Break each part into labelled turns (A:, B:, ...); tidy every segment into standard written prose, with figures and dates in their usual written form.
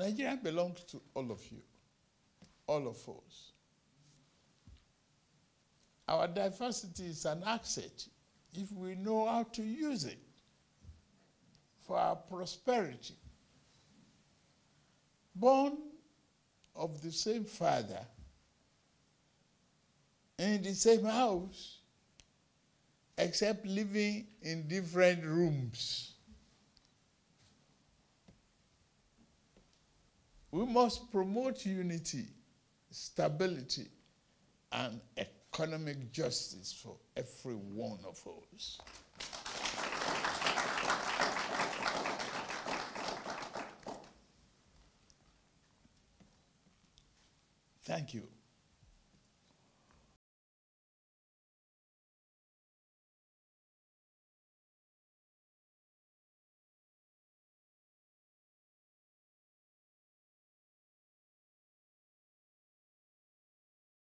A: Nigeria belongs to all of you, all of us. Our diversity is an asset if we know how to use it for our prosperity. Born of the same father, in the same house, except living in different rooms. We must promote unity, stability, and economic justice for every one of us. Thank you.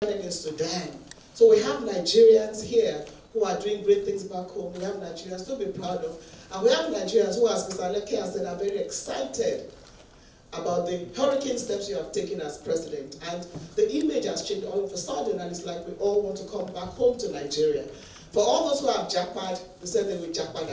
B: In Sudan. So we have Nigerians here who are doing great things back home. We have Nigerians to be proud of. And we have Nigerians who, as Mr. Leke has said, are very excited about the hurricane steps you have taken as president. And the image has changed all of a sudden, and it's like we all want to come back home to Nigeria. For all those who have jackpot, we said they will jackpot.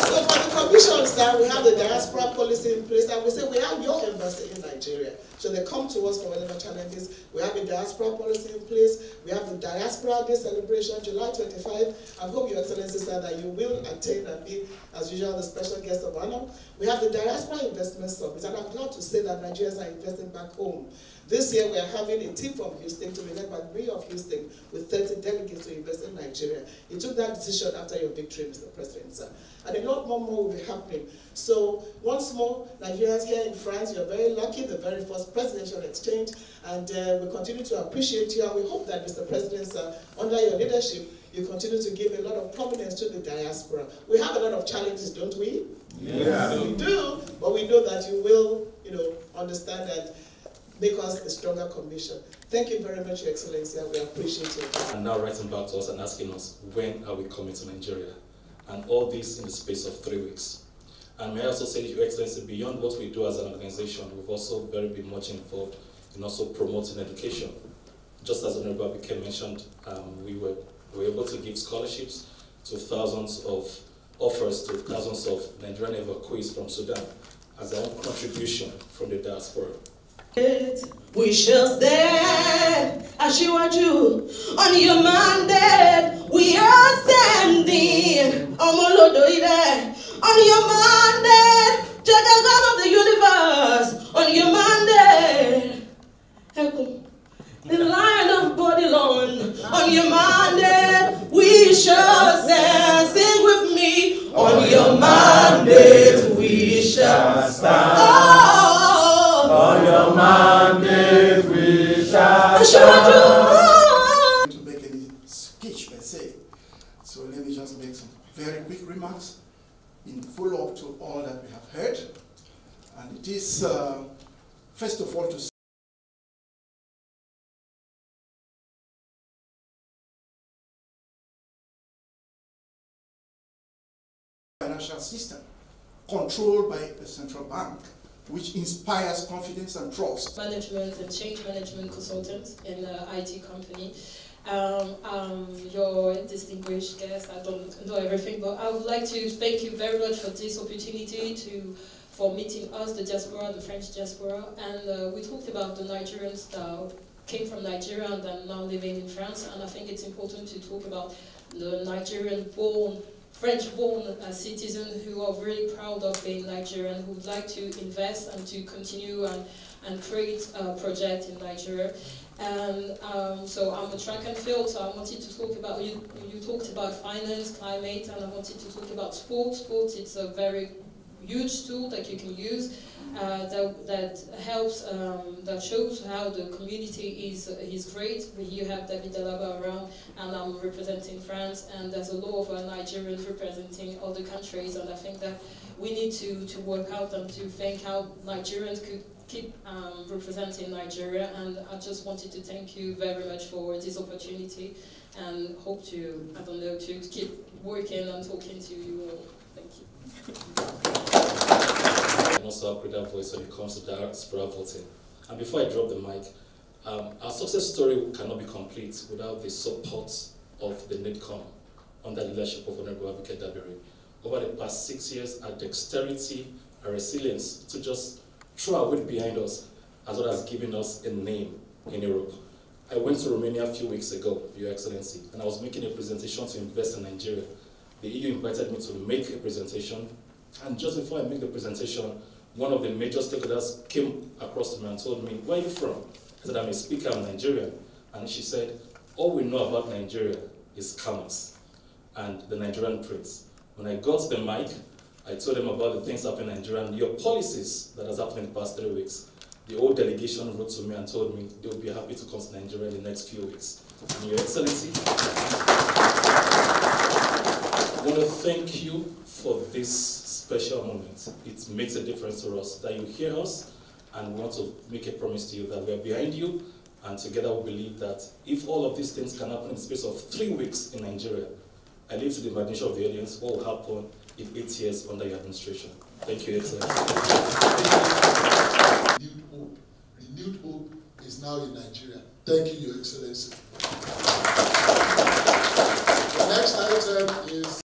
B: So for the commissions that we have the diaspora policy in place, and we say we have your embassy in Nigeria. So they come to us for whatever challenges. We have a diaspora policy in place. We have the Diaspora Day celebration, July 25. I hope Your Excellency said that you will attend and be, as usual, the special guest of honor. We have the Diaspora Investment Summit, and I'm glad to say that Nigerians are investing back home. This year we are having a team from Houston to be led by the Mayor of Houston with 30 delegates to invest in Nigeria. You took that decision after your victory, Mr. President, sir. And a lot more will be happening. So once more, Nigerians here in France, you're very lucky, the very first presidential exchange, and we continue to appreciate you, and we hope that, Mr. President, sir, under your leadership, you continue to give a lot of prominence to the diaspora. We have a lot of challenges, don't we?
C: Yeah.
B: We do, but we know that you will, understand that, make us a stronger commission. Thank you very much, Your Excellency, and we appreciate it.
C: And now writing back to us and asking us, when are we coming to Nigeria? And all this in the space of 3 weeks. And may I also say, Your Excellency, beyond what we do as an organization, we've also been much involved in also promoting education. Just as Honorable Abike mentioned, we were able to give scholarships to thousands of offers to thousands of Nigerian evacuees from Sudan as their own contribution from the diaspora.
D: We shall stand, Ashiwaju, on your mandate. We are standing, Omolodoide, on your mandate. Jagagan of the universe, on your mandate. The Lion of Babylon, on your mandate. We shall stand, sing with me, on your mandate. We shall stand.
E: On your mandate we shall
F: stand. To make any speech per se, so let me just make some very quick remarks in follow-up to all that we have heard. And it is, first of all, to financial system controlled by the central bank, which inspires confidence and trust.
G: Management and change management consultant in an IT company. Your distinguished guest, I don't know everything, but I would like to thank you very much for this opportunity for meeting us, the diaspora, the French diaspora, and we talked about the Nigerians that came from Nigeria and are now living in France, and I think it's important to talk about the Nigerian-born French-born citizens who are really proud of being Nigerian, who would like to invest and to continue and create a project in Nigeria. And so I'm a track and field, so I wanted to talk about, you talked about finance, climate, and I wanted to talk about sports. Sports, it's a very huge tool that you can use that helps, that shows how the community is great. You have David Alaba around, and I'm representing France, and there's a lot of Nigerians representing other countries, and I think that we need to work out and to think how Nigerians could keep representing Nigeria, and I just wanted to thank you very much for this opportunity, and hope to, I don't know, to keep working and talking to you all. Thank you.
C: up with that voice when it comes to diaspora voting. And before I drop the mic, our success story cannot be complete without the support of the NIDCOM under the leadership of Honorable Abike Dabiri. Over the past 6 years, our dexterity, our resilience to just throw our weight behind us, as well as giving us a name in Europe. I went to Romania a few weeks ago, Your Excellency, and I was making a presentation to invest in Nigeria. The EU invited me to make a presentation, and just before I make the presentation, one of the major stakeholders came across to me and told me, "Where are you from?" I said, "I'm a speaker, I'm Nigerian." And she said, "All we know about Nigeria is scammers and the Nigerian prince." When I got to the mic, I told them about the things happening in Nigeria and your policies that has happened in the past 3 weeks. The whole delegation wrote to me and told me they would be happy to come to Nigeria in the next few weeks. And Your Excellency, I want to thank you for this special moment. It makes a difference to us that you hear us, and we want to make a promise to you that we are behind you, and together we believe that if all of these things can happen in the space of 3 weeks in Nigeria, I leave to the imagination of the audience what will happen in 8 years under your administration. Thank you, Your Excellency.
H: Renewed hope is now in Nigeria. Thank you, Your Excellency. The next item is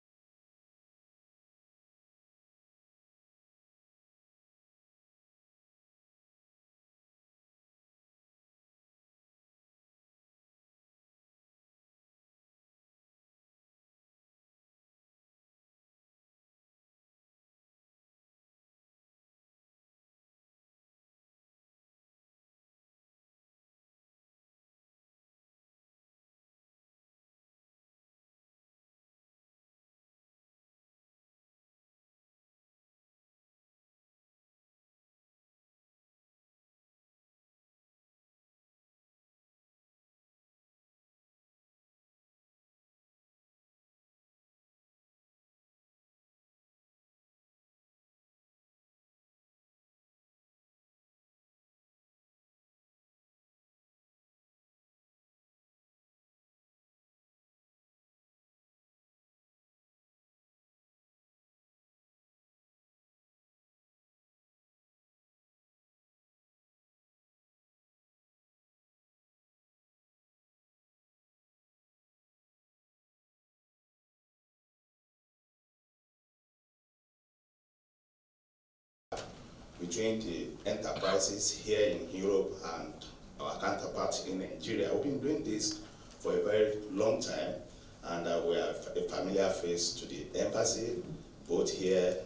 I: between the enterprises here in Europe and our counterparts in Nigeria. We've been doing this for a very long time, and we are a familiar face to the embassy, both here,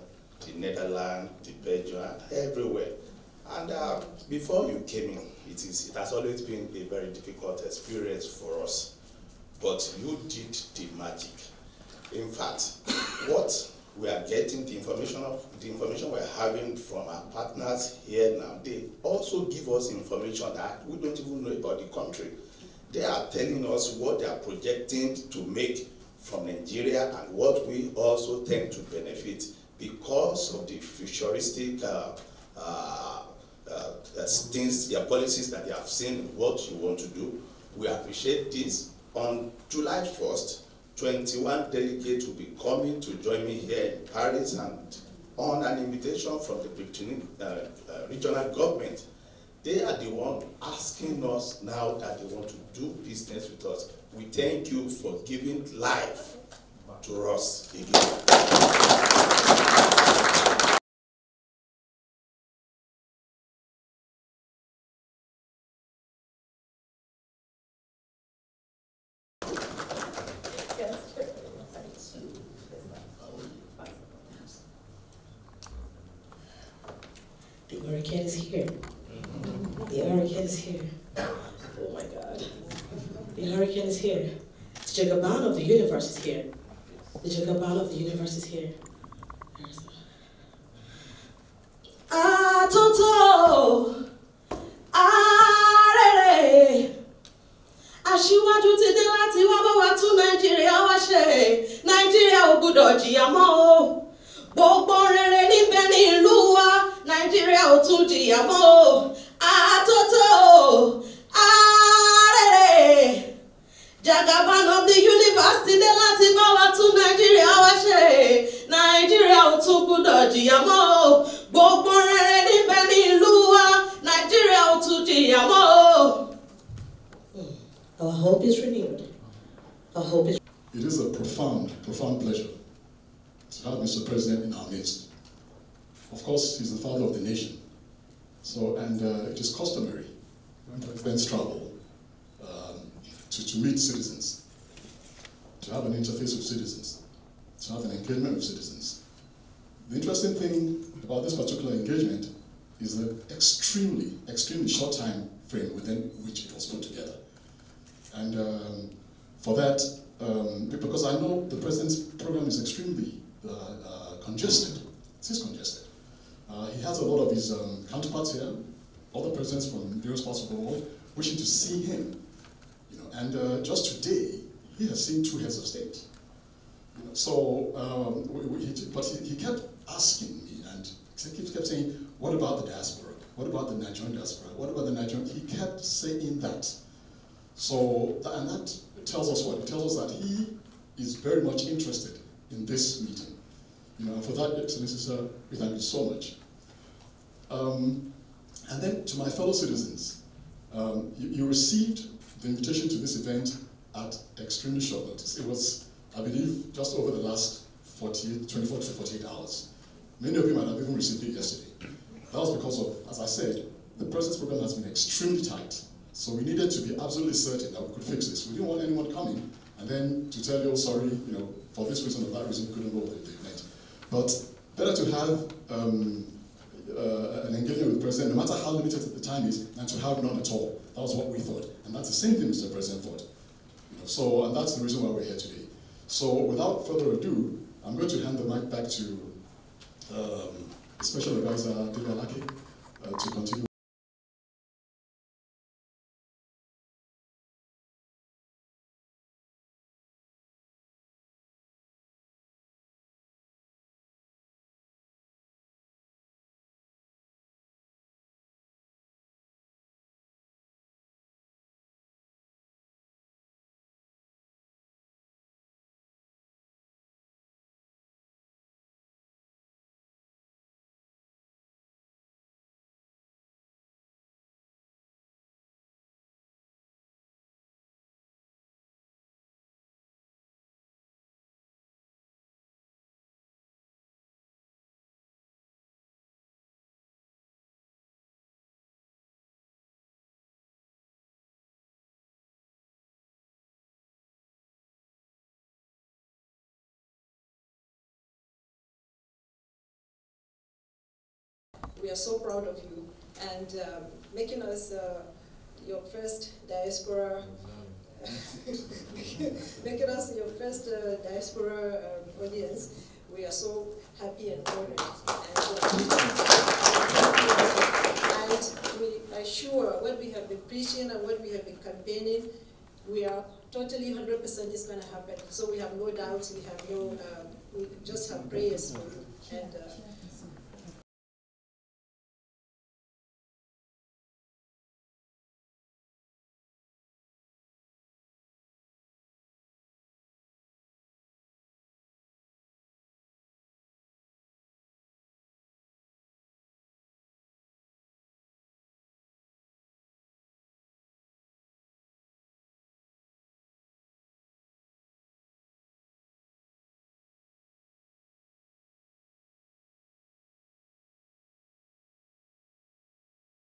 I: the Netherlands, the Belgium, and everywhere. And before you came in, it has always been a very difficult experience for us, but you did the magic. In fact, what we are getting, the information we're having from our partners here now, they also give us information that we don't even know about the country. They are telling us what they are projecting to make from Nigeria and what we also tend to benefit because of the futuristic things, their policies that they have seen, what you want to do. We appreciate this. On July 1st, 21 delegates will be coming to join me here in Paris, and on an invitation from the regional government, they are the one asking us now that they want to do business with us. We thank you for giving life to us again.
D: The hurricane is here. The hurricane is here. Oh my God. The hurricane is here. The Jagaban of the universe is here. The Jagaban of the universe is here. Atoto, arere, aṣíwájú ti dé láti wá bá wa tún Nàìjíríà wá ṣe. Nàìjíríà ò gbọdọ̀ jìyà mọ́ o. Gbogbo rere níbẹ̀ ní ìlú wa. Nàìjíríà ò tún jìyà mọ́ o. Atoto, arere, Jagaban of the universe ti dé láti bá wa tún Nàìjíríà wá ṣe. Nàìjíríà ò tún gbọdọ̀ jìyà mọ́ o. gbogbo rere níbẹ̀ ní ìlú wa Nàìjíríà ò tún jìyà mọ́. Our hope is renewed. Our hope is.
J: It is a profound pleasure to have Mr. President in our midst. Of course, he's the father of the nation. So, and it is customary when presidents travel to meet citizens, to have an interface with citizens, to have an engagement with citizens. The interesting thing about this particular engagement is the extremely short time frame within which it was put together. And for that, because I know the President's program is extremely congested, it is congested. He has a lot of his counterparts here, other presidents from various parts of the world, wishing to see him. You know, and just today, he has seen 2 heads of state. You know, so, but he kept asking me, and he kept saying, what about the diaspora? What about the Nigerian diaspora? What about the Nigerian? He kept saying that. So, and that tells us what? It tells us that he is very much interested in this meeting. You know, and for that, Excellency, sir, we thank you so much. And then to my fellow citizens, you received the invitation to this event at extremely short notice. It was, I believe, just over the last 24 to 48 hours. Many of you might have even received it yesterday. That was because of, as I said, the President's program has been extremely tight. So we needed to be absolutely certain that we could fix this. We didn't want anyone coming and then to tell you, oh, sorry, you know, for this reason or that reason, we couldn't go with the event. But better to have an engagement with the President, no matter how limited the time is, than to have none at all. That was what we thought. And that's the same thing Mr. President thought. You know, so, and that's the reason why we're here today. So without further ado, I'm going to hand the mic back to Special Advisor Abike to continue.
K: We are so proud of you and making us your first diaspora, making us your first diaspora audience. We are so happy and honored. And we are sure what we have been preaching and what we have been campaigning, we are totally 100% is going to happen. So we have no doubts. We have no, we just have prayers for you. And